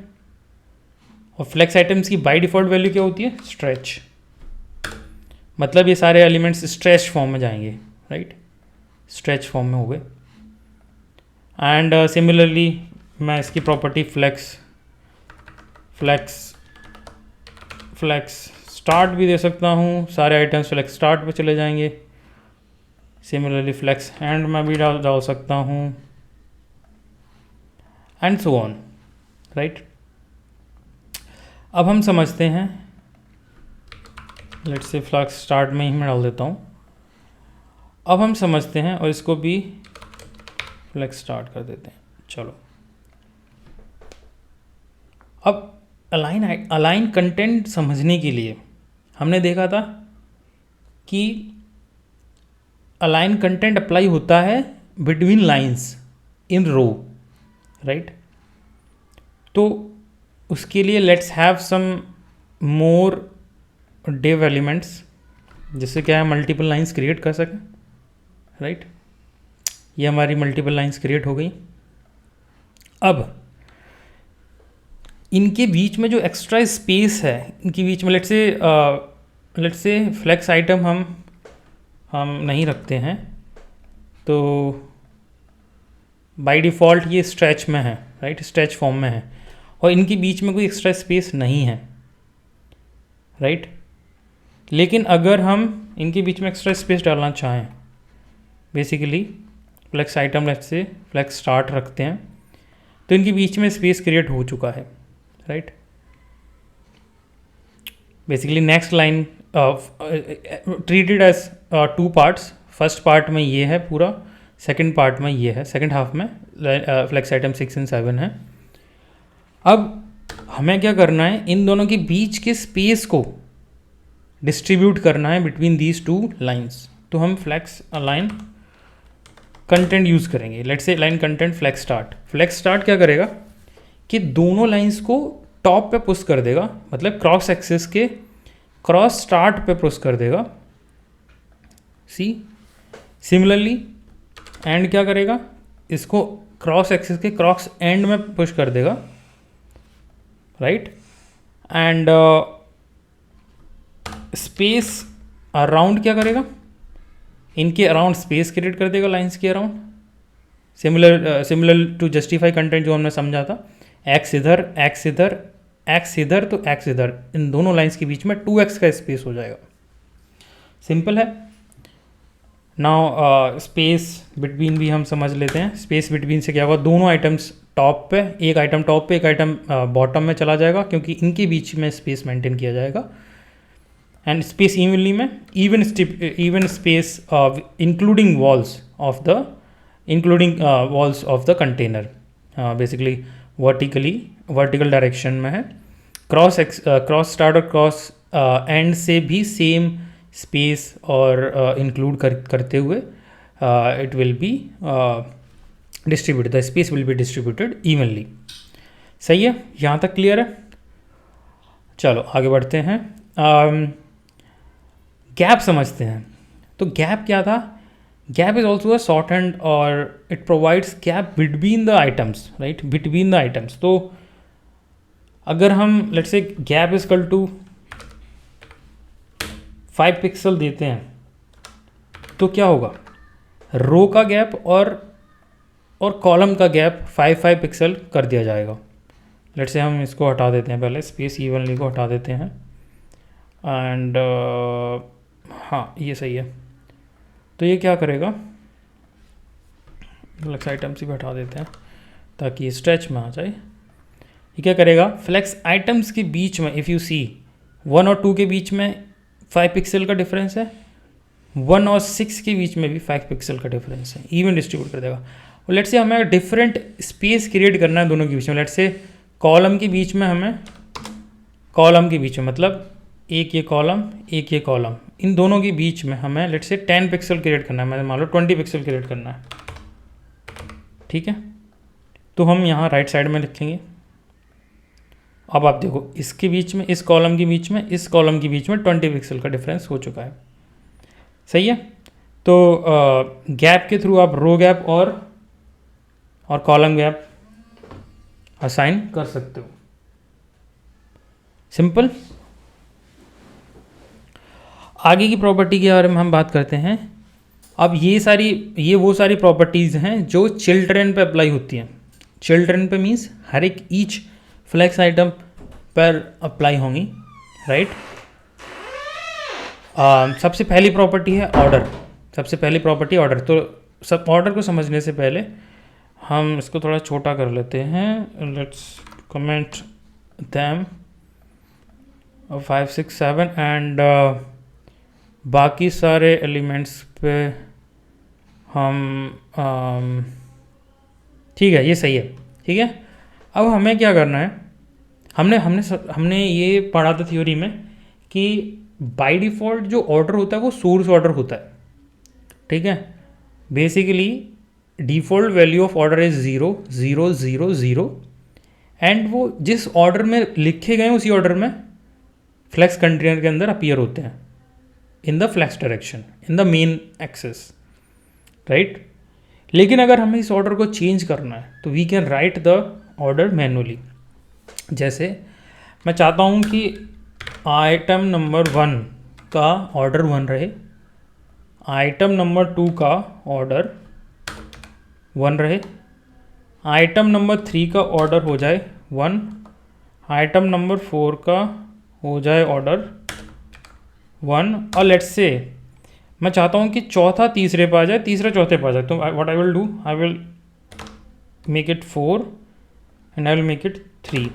और फ्लेक्स आइटम्स की बाय डिफ़ॉल्ट वैल्यू क्या होती है? स्ट्रेच। मतलब ये सारे एलिमेंट्स स्ट्रेच फॉर्म में जाएंगे, राइट, स्ट्रेच फॉर्म में हो गए। एंड सिमिलरली मैं इसकी प्रॉपर्टी फ्लेक्स स्टार्ट भी दे सकता हूँ, सारे आइटम्स फ्लेक्स स्टार्ट पे चले जाएंगे। सिमिलरली फ्लेक्स एंड में भी डाल सकता हूँ, एंड सो ऑन, राइट। अब हम समझते हैं, लेट्स से फ्लेक्स स्टार्ट में ही मैं डाल देता हूँ। अब हम समझते हैं और इसको भी फ्लेक्स स्टार्ट कर देते हैं। चलो, अब अलाइन कंटेंट समझने के लिए हमने देखा था कि अलाइन कंटेंट अप्लाई होता है between lines in row, right. तो उसके लिए let's have some more div elements, जिससे क्या है मल्टीपल लाइंस क्रिएट कर सकें, राइट। ये हमारी मल्टीपल लाइंस क्रिएट हो गई। अब इनके बीच में जो एक्स्ट्रा स्पेस है, इनके बीच में लेट्स से फ्लेक्स आइटम हम नहीं रखते हैं, तो बाय डिफ़ॉल्ट ये स्ट्रेच में है, राइट, स्ट्रेच फॉर्म में है, और इनके बीच में कोई एक्स्ट्रा स्पेस नहीं है, राइट। लेकिन अगर हम इनके बीच में एक्स्ट्रा स्पेस डालना चाहें, basically flex item let's say flex start रखते हैं, तो इनके बीच में स्पेस क्रिएट हो चुका है, right. Basically next line treated as two parts. First part में ये है पूरा, सेकंड पार्ट में ये है, सेकंड हाफ में फ्लेक्स आइटम 6 और 7 है। अब हमें क्या करना है, इन दोनों के बीच के स्पेस को डिस्ट्रीब्यूट करना है बिटवीन दीज टू लाइंस। तो हम फ्लेक्स अलाइन कंटेंट यूज़ करेंगे। Let's say line content flex start क्या करेगा कि दोनों लाइंस को टॉप पे पुश कर देगा, मतलब क्रॉस एक्सिस के क्रॉस स्टार्ट पे पुश कर देगा। सिमिलरली एंड क्या करेगा, इसको क्रॉस एक्सिस के क्रॉस एंड में पुश कर देगा, राइट। एंड स्पेस अराउंड क्या करेगा, इनके अराउंड स्पेस क्रिएट कर देगा, लाइंस के अराउंड। सिमिलर टू जस्टिफाई कंटेंट जो हमने समझा था, एक्स इधर तो एक्स इधर, इन दोनों लाइंस के बीच में 2x का स्पेस हो जाएगा। सिंपल है। नाउ स्पेस बिटवीन भी हम समझ लेते हैं। स्पेस बिटवीन से क्या होगा, दोनों आइटम्स टॉप पे, एक आइटम टॉप पे, एक आइटम बॉटम में चला जाएगा, क्योंकि इनके बीच में स्पेस मेंटेन किया जाएगा। एंड स्पेस इवनली में even space including walls of the container, basically vertical direction में है। क्रॉस स्टार्ट और क्रॉस एंड से भी सेम स्पेस और इंक्लूड करते हुए it will be distributed, the space will be distributed evenly. सही है, यहाँ तक क्लियर है। चलो आगे बढ़ते हैं, गैप समझते हैं। तो गैप क्या था, gap is also a shorthand और it provides gap between the items, right, between the items. तो अगर हम let's say gap is equal to 5 pixel देते हैं, तो क्या होगा, रो का गैप और कॉलम का गैप 5 पिक्सल कर दिया जाएगा। लेट्स से हम इसको हटा देते हैं, पहले स्पेस इवनली को हटा देते हैं, एंड हाँ ये सही है। तो ये क्या करेगा, फ्लेक्स आइटम्स भी हटा देते हैं ताकि ये स्ट्रेच में आ जाए। ये क्या करेगा, फ्लेक्स आइटम्स के बीच में इफ़ यू सी 1 और 2 के बीच में 5 पिक्सल का डिफरेंस है, 1 और 6 के बीच में भी 5 पिक्सल का डिफरेंस है, इवन डिस्ट्रीब्यूट कर देगा। और लेट्स से हमें डिफरेंट स्पेस क्रिएट करना है दोनों के बीच में। लेट्स से कॉलम के बीच में हमें, कॉलम के बीच में मतलब एक ये कॉलम इन दोनों के बीच में हमें लेट से 10 पिक्सल क्रिएट करना है, मैं मान लो 20 पिक्सल क्रिएट करना है, ठीक है। तो हम यहाँ राइट साइड में लिखेंगे। अब आप देखो इसके बीच में, इस कॉलम के बीच में, इस कॉलम के बीच में 20 पिक्सल का डिफरेंस हो चुका है, सही है। तो गैप के थ्रू आप रो गैप और कॉलम गैप असाइन कर सकते हो, सिंपल। आगे की प्रॉपर्टी के बारे में हम बात करते हैं। अब ये वो सारी प्रॉपर्टीज़ हैं जो चिल्ड्रन पे अप्लाई होती हैं। चिल्ड्रन पे मीन्स हर एक ईच फ्लेक्स आइटम पर अप्लाई होंगी, राइट। सबसे पहली प्रॉपर्टी है ऑर्डर। सबसे पहली प्रॉपर्टी ऑर्डर। तो सब ऑर्डर को समझने से पहले हम इसको थोड़ा छोटा कर लेते हैं। लेट्स कमेंट दैम 5 6 7 एंड बाकी सारे एलिमेंट्स पे हम ठीक है, ये सही है, ठीक है। अब हमें क्या करना है, हमने ये पढ़ा था थ्योरी में कि बाय डिफ़ॉल्ट जो ऑर्डर होता है वो सोर्स ऑर्डर होता है, ठीक है। Basically default value of order is 0 0 0 0 and वो जिस ऑर्डर में लिखे गए उसी ऑर्डर में फ्लेक्स कंटेनर के अंदर अपीयर होते हैं in the flex direction, in the main axis, right. लेकिन अगर हमें इस ऑर्डर को चेंज करना है तो we can write the order manually. जैसे मैं चाहता हूँ कि आइटम नंबर 1 का ऑर्डर 1 रहे, आइटम नंबर 2 का ऑर्डर 1 रहे, आइटम नंबर 3 का ऑर्डर हो जाए 1, आइटम नंबर 4 का हो जाए ऑर्डर 1, और लेट्स से मैं चाहता हूँ कि चौथा तीसरे पे आ जाए, तीसरा चौथे पे आ जाए। तो what I will do, I will make it 4 and I will make it 3,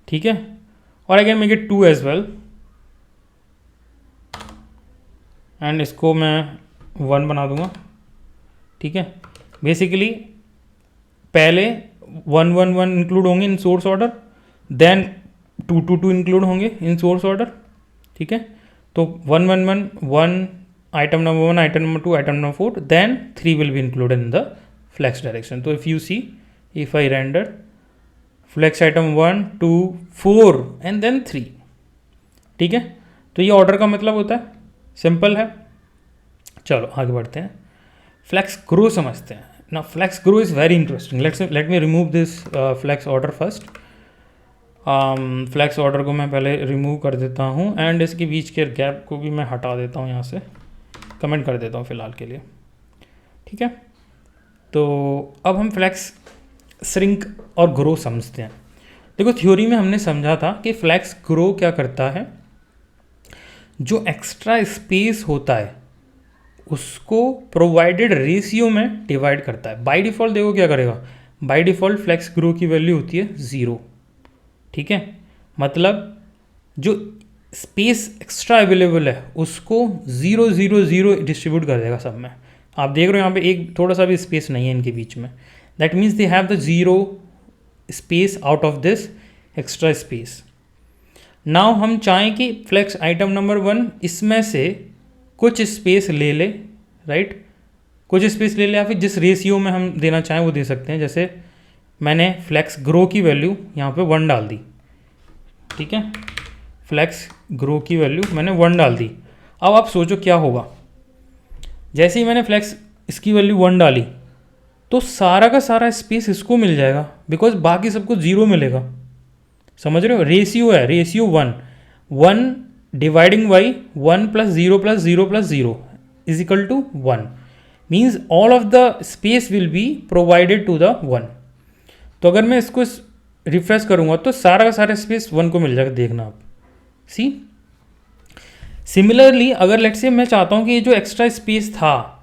ठीक है। और I can make it 2 as well and इसको मैं 1 बना दूंगा, ठीक है। बेसिकली पहले 1 1 1 इंक्लूड होंगे इन सोर्स ऑर्डर, देन 2 2 2 इंक्लूड होंगे इन सोर्स ऑर्डर, ठीक है। तो 1 1 1 1 item number 1, item number 2, item number 4, then 3 will be included in the flex direction. तो if you see, if I render flex item 1 2 4 and then 3, ठीक है। तो ये ऑर्डर का मतलब होता है, सिंपल है। चलो आगे बढ़ते हैं, फ्लेक्स ग्रो समझते हैं ना। Flex grow is very interesting. Let me remove this flex order first. Flex order को मैं पहले रिमूव कर देता हूँ एंड इसके बीच के गैप को भी मैं हटा देता हूँ, यहाँ से कमेंट कर देता हूँ फ़िलहाल के लिए, ठीक है। तो अब हम फ्लेक्स श्रिंक और ग्रो समझते हैं। देखो थ्योरी में हमने समझा था कि फ्लेक्स ग्रो क्या करता है, जो एक्स्ट्रा स्पेस होता है उसको प्रोवाइडेड रेशियो में डिवाइड करता है। बाय डिफ़ॉल्ट देखो क्या करेगा, बाय डिफ़ॉल्ट फ्लेक्स ग्रो की वैल्यू होती है 0, ठीक है। मतलब जो स्पेस एक्स्ट्रा अवेलेबल है उसको 0 0 0 डिस्ट्रीब्यूट कर देगा सब में। आप देख रहे हो यहाँ पे एक थोड़ा सा भी स्पेस नहीं है इनके बीच में, that means they have the 0 space out of this extra space. Now हम चाहें कि फ्लेक्स आइटम नंबर 1 इसमें से कुछ स्पेस ले ले, राइट, कुछ स्पेस ले ले, या फिर जिस रेशियो में हम देना चाहें वो दे सकते हैं। जैसे मैंने फ्लेक्स ग्रो की वैल्यू यहाँ पे 1 डाल दी, ठीक है। फ्लेक्स ग्रो की वैल्यू मैंने 1 डाल दी। अब आप सोचो क्या होगा, जैसे ही मैंने फ्लेक्स इसकी वैल्यू 1 डाली तो सारा का सारा स्पेस इसको मिल जाएगा, बिकॉज बाकी सबको 0 मिलेगा। समझ रहे हो, रेशियो है, ratio 1 1 dividing by 1 + 0 + 0 + 0 is equal to 1, means all of the space will be provided to the 1। तो अगर मैं इसको रिफ्रेश करूंगा तो सारा का सारा स्पेस 1 को मिल जाएगा, देखना आप। सी सिमिलरली अगर लेट्स से मैं चाहता हूं कि ये जो एक्स्ट्रा स्पेस था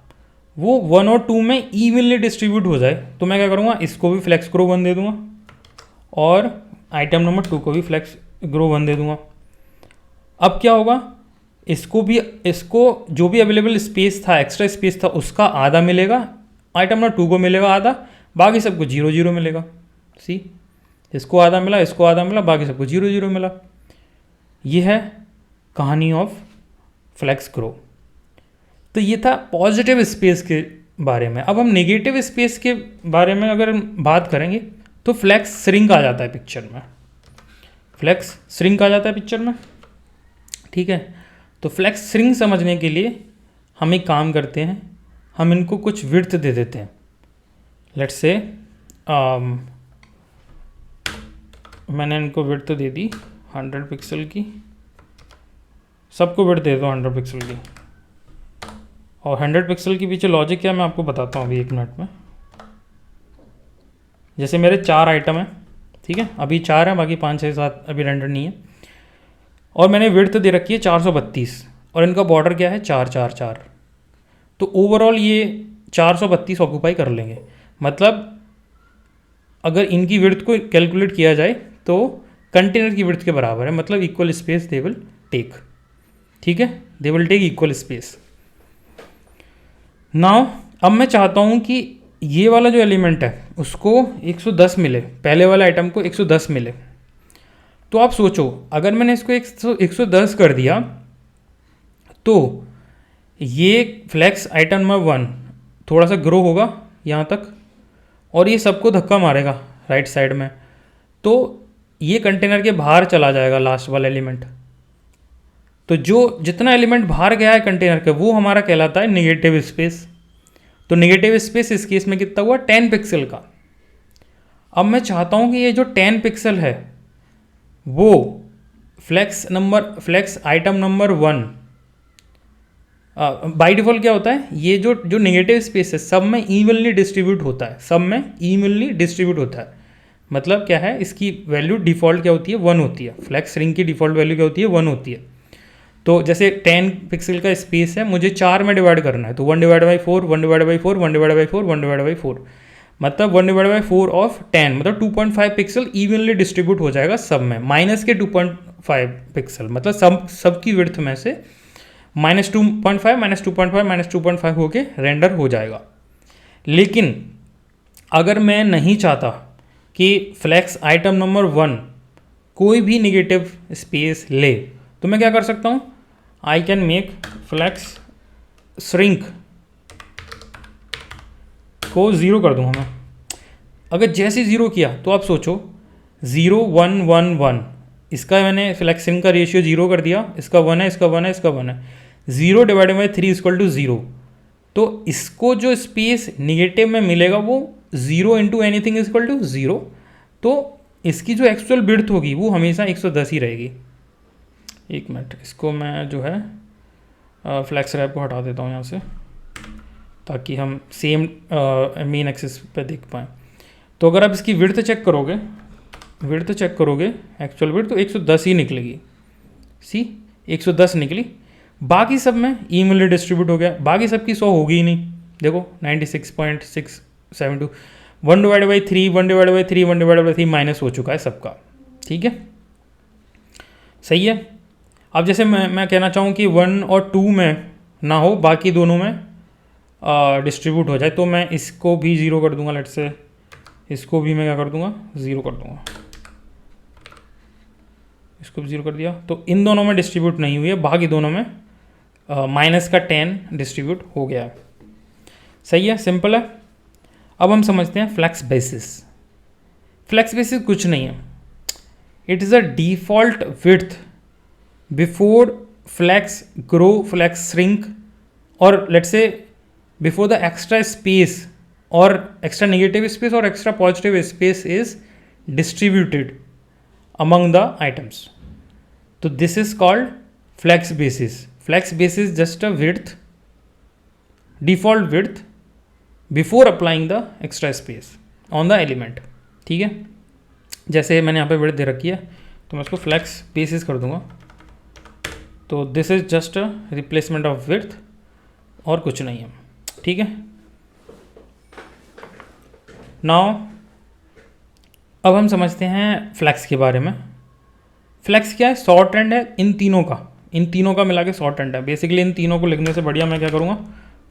वो 1 और 2 में इवनली डिस्ट्रीब्यूट हो जाए, तो मैं क्या करूंगा, इसको भी फ्लेक्स ग्रो 1 दे दूंगा और आइटम नंबर 2 को भी फ्लेक्स ग्रो 1 दे दूंगा। अब क्या होगा, इसको जो भी अवेलेबल स्पेस था, एक्स्ट्रा स्पेस था, उसका आधा मिलेगा, आइटम नंबर 2 को मिलेगा आधा, बाकी सबको 0 0 मिलेगा। सी, इसको आधा मिला, बाकी सबको 0 0 मिला। ये है कहानी ऑफ फ्लेक्स ग्रो। तो ये था पॉजिटिव स्पेस के बारे में। अब हम नेगेटिव स्पेस के बारे में अगर बात करेंगे तो फ्लेक्स श्रिंक आ जाता है पिक्चर में, फ्लेक्स श्रिंक आ जाता है पिक्चर में, ठीक है। तो फ्लेक्स श्रिंक समझने के लिए हम एक काम करते हैं, हम इनको कुछ विड्थ दे देते हैं। लेट्स से मैंने इनको विड्थ दे दी 100 पिक्सल की, सबको विड्थ दे दो 100 पिक्सल की। और 100 पिक्सल के पीछे लॉजिक क्या है मैं आपको बताता हूँ अभी 1 मिनट में। जैसे मेरे 4 आइटम हैं, ठीक है, अभी 4 हैं, बाकी 5 6 7 अभी रेंडर नहीं है। और मैंने विड्थ दे रखी है 432 और इनका बॉर्डर क्या है 4 4 4। तो ओवरऑल ये 432 ऑक्यूपाई कर लेंगे। मतलब अगर इनकी विड्थ को कैलकुलेट किया जाए तो कंटेनर की विड्थ के बराबर है, मतलब equal space they will take, ठीक है, they will take equal space. Now अब मैं चाहता हूँ कि ये वाला जो एलिमेंट है उसको 110 मिले, पहले वाले आइटम को 110 मिले। तो आप सोचो अगर मैंने इसको 110 कर दिया तो ये फ्लेक्स आइटम नंबर 1 थोड़ा सा ग्रो होगा यहाँ तक और ये सबको धक्का मारेगा राइट साइड में, तो ये कंटेनर के बाहर चला जाएगा लास्ट वाला एलिमेंट। तो जो जितना एलिमेंट बाहर गया है कंटेनर का वो हमारा कहलाता है नेगेटिव स्पेस। तो नेगेटिव स्पेस इस केस में कितना हुआ 10 पिक्सल का। अब मैं चाहता हूँ कि ये जो 10 पिक्सल है वो flex item number 1 by default क्या होता है, ये जो नेगेटिव स्पेस है सब में इवनली डिस्ट्रीब्यूट होता है, सब में इवनली डिस्ट्रीब्यूट होता है। मतलब क्या है, इसकी वैल्यू डिफ़ॉल्ट क्या होती है 1 होती है, फ्लेक्स रिंग की डिफ़ॉल्ट वैल्यू क्या होती है 1 होती है। तो जैसे 10 पिक्सल का स्पेस है, मुझे 4 में डिवाइड करना है, तो 1/4 1/4 1/4 1/4 मतलब 1/4 ऑफ 10 मतलब 2.5 पिक्सल इवनली डिस्ट्रीब्यूट हो जाएगा सब में, माइनस के 2.5 पिक्सल मतलब सब की विड्थ में से -2.5 -2.5 -2.5 होके रेंडर हो जाएगा। लेकिन अगर मैं नहीं चाहता कि फ्लेक्स आइटम नंबर 1 कोई भी नेगेटिव स्पेस ले, तो मैं क्या कर सकता हूँ, I can make flex shrink को 0 कर दूंगा मैं। अगर जैसे 0 किया तो आप सोचो 0 1 1 1, इसका मैंने फ्लेक्स श्रिंक का रेशियो 0 कर दिया, इसका 1 है, इसका 1 है, इसका 1 है, 0/3 = 0। तो इसको जो स्पेस निगेटिव में मिलेगा वो 0 × एनीथिंग = 0। तो इसकी जो एक्चुअल विड्थ होगी वो हमेशा 110 ही रहेगी। 1 मिनट, इसको मैं जो है फ्लैक्स रैप को हटा देता हूँ यहाँ से ताकि हम सेम मेन एक्सिस पे देख पाएँ। तो अगर आप इसकी विड्थ चेक करोगे एक्चुअल विड्थ तो 110 ही निकलेगी। सी 110 निकली, बाकी सब में इवनली डिस्ट्रीब्यूट हो गया, बाकी सब की 100 होगी ही नहीं। देखो 96.672 1/3 1/3 1/3 माइनस हो चुका है सबका, ठीक है, सही है। अब जैसे मैं कहना चाहूँ कि 1 और 2 में ना हो, बाकी दोनों में डिस्ट्रीब्यूट हो जाए, तो मैं इसको भी 0 कर दूंगा। लेट्स से इसको भी मैं क्या कर दूंगा 0 कर दूंगा, इसको भी 0 कर दिया। तो इन दोनों में डिस्ट्रीब्यूट नहीं हुई है, बाकी दोनों में -10 डिस्ट्रीब्यूट हो गया है। सही है, सिंपल है। अब हम समझते हैं फ्लेक्स बेसिस। फ्लेक्स बेसिस कुछ नहीं है, it is a default width before flex grow, flex shrink, और let's say before the extra space और एक्स्ट्रा नेगेटिव स्पेस और extra positive space is distributed among the items. So this is called flex basis. Flex basis just a width, default width before applying the extra space on the element. ठीक है, जैसे मैंने यहाँ पे width दे रखी है तो मैं उसको flex basis कर दूंगा। तो this is just a replacement of width और कुछ नहीं है, ठीक है। Now अब हम समझते हैं फ्लैक्स के बारे में। फ्लैक्स क्या है, शॉर्ट हैंड है इन तीनों का मिला के शॉर्ट हैंड है। बेसिकली इन तीनों को लिखने से बढ़िया मैं क्या करूँगा,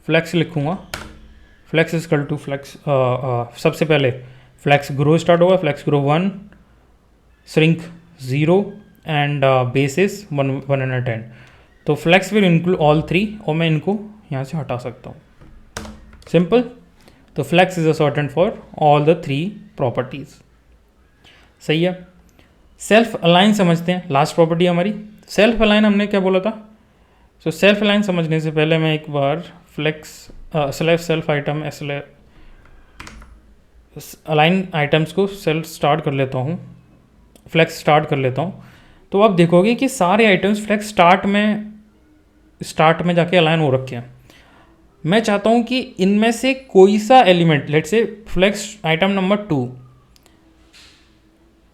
फ्लैक्स लिखूँगा। फ्लैक्स इक्वल टू फ्लैक्स, सबसे पहले फ्लैक्स ग्रो स्टार्ट होगा, flex grow 1, shrink 0 and basis 110। तो flex will include all three और मैं इनको यहाँ से हटा सकता हूँ, सिंपल। तो flex is a shorthand for all the three properties. सही है। सेल्फ अलाइन समझते हैं, लास्ट प्रॉपर्टी हमारी सेल्फ अलाइन। हमने क्या बोला था? सो सेल्फ अलाइन समझने से पहले मैं एक बार flex self item align items को सेल्फ स्टार्ट कर लेता हूँ, फ्लेक्स स्टार्ट कर लेता हूँ। तो आप देखोगे कि सारे आइटम्स फ्लेक्स स्टार्ट में जाके अलाइन हो रखे हैं। मैं चाहता हूँ कि इनमें से कोई सा element, let's say flex item number 2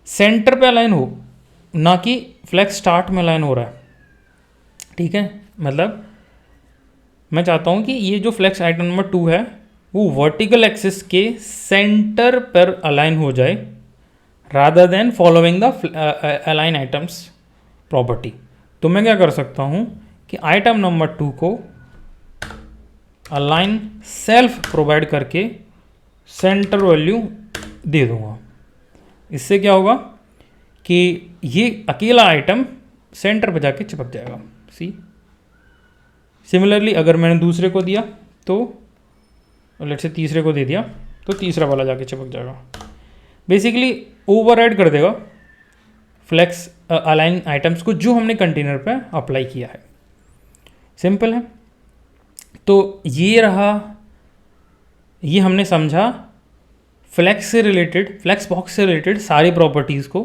center पे अलाइन हो, ना कि फ्लेक्स स्टार्ट में अलाइन हो रहा है। ठीक है, मतलब मैं चाहता हूँ कि ये जो फ्लेक्स आइटम नंबर 2 है वो वर्टिकल एक्सिस के सेंटर पर अलाइन हो जाए, rather than following the align items property. तो मैं क्या कर सकता हूँ कि आइटम नंबर 2 को अलाइन सेल्फ प्रोवाइड करके सेंटर वैल्यू दे दूंगा। इससे क्या होगा कि ये अकेला आइटम सेंटर पे जाके चिपक जाएगा। सी सिमिलरली अगर मैंने दूसरे को दिया तो लेट्स से तीसरे को दे दिया तो तीसरा वाला जाके चिपक जाएगा। बेसिकली ओवरराइड कर देगा फ्लेक्स अलाइन आइटम्स को जो हमने कंटेनर पे अप्लाई किया है। सिंपल है। तो ये रहा, ये हमने समझा फ्लेक्स से रिलेटेड, फ्लेक्स बॉक्स से रिलेटेड सारी प्रॉपर्टीज़ को।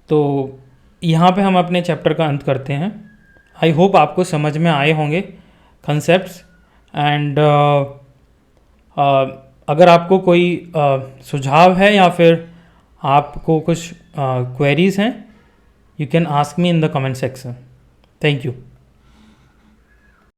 तो यहाँ पे हम अपने चैप्टर का अंत करते हैं। आई होप आपको समझ में आए होंगे कंसेप्ट्स। एंड अगर आपको कोई सुझाव है या फिर आपको कुछ क्वेरीज हैं, you can ask me in the comment section. Thank you.